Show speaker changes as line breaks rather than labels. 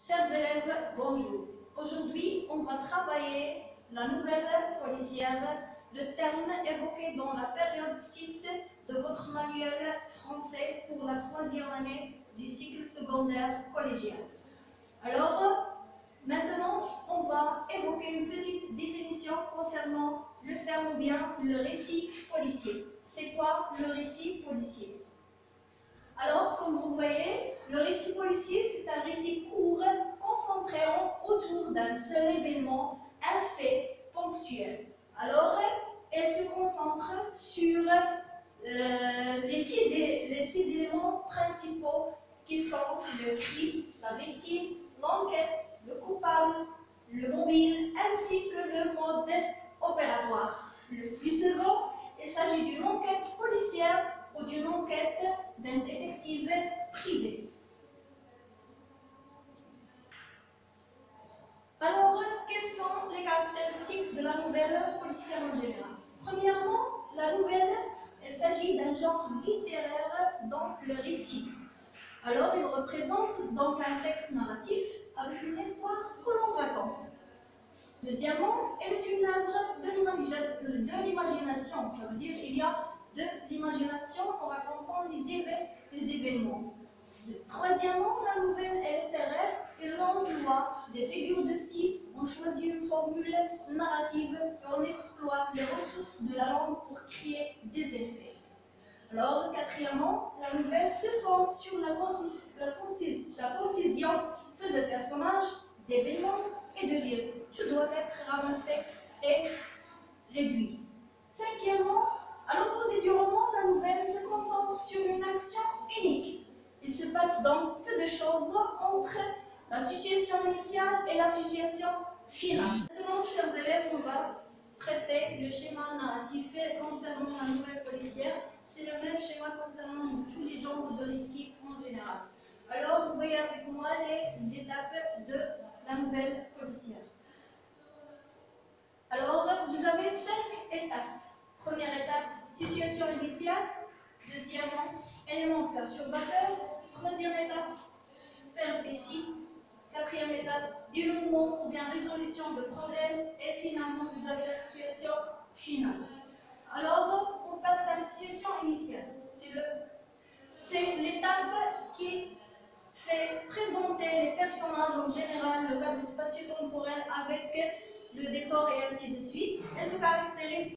Chers élèves, bonjour. Aujourd'hui, on va travailler la nouvelle policière, le terme évoqué dans la période 6 de votre manuel français pour la 3e année du cycle secondaire collégien. Alors, maintenant, on va évoquer une petite définition concernant le terme ou bien le récit policier. C'est quoi le récit policier? Alors, comme vous voyez, le récit policier, c'est un récit court, concentré autour d'un seul événement, un fait ponctuel. Alors, elle se concentre sur les six éléments principaux qui sont le crime, la victime, l'enquête, le coupable, le mobile, ainsi que le mode opératoire. Le plus souvent, il s'agit d'une enquête policière ou d'une enquête d'un détective privé. Alors, quelles sont les caractéristiques de la nouvelle policière en général? Premièrement, la nouvelle, il s'agit d'un genre littéraire dans le récit. Alors, il représente donc un texte narratif avec une histoire que l'on raconte. Deuxièmement, elle est une œuvre de l'imagination, ça veut dire qu'il y a de l'imagination en racontant les événements. Troisièmement, la nouvelle est littéraire et l'on emploie des figures de style, on choisit une formule narrative et on exploite les ressources de la langue pour créer des effets. Alors, quatrièmement, la nouvelle se fonde sur la concision, peu de personnages, d'événements et de lieux. Tout doit être ramassé et réduit. Cinquièmement, à l'opposé du roman, la nouvelle se concentre sur une action unique. Il se passe donc peu de choses entre la situation initiale et la situation finale. Maintenant, chers élèves, on va traiter le schéma narratif concernant la nouvelle policière. C'est le même schéma concernant tous les genres de récits en général. Alors, vous voyez avec moi les étapes de la nouvelle policière. Alors, vous avez 5 étapes. Première étape, situation initiale. Deuxièmement, élément perturbateur. Troisième étape, péripétie. Quatrième étape, dénouement ou bien résolution de problème. Et finalement, vous avez la situation finale. Alors, on passe à la situation initiale. C'est l'étape qui fait présenter les personnages en général, le cadre spatio-temporel avec le décor et ainsi de suite. Elle se caractérise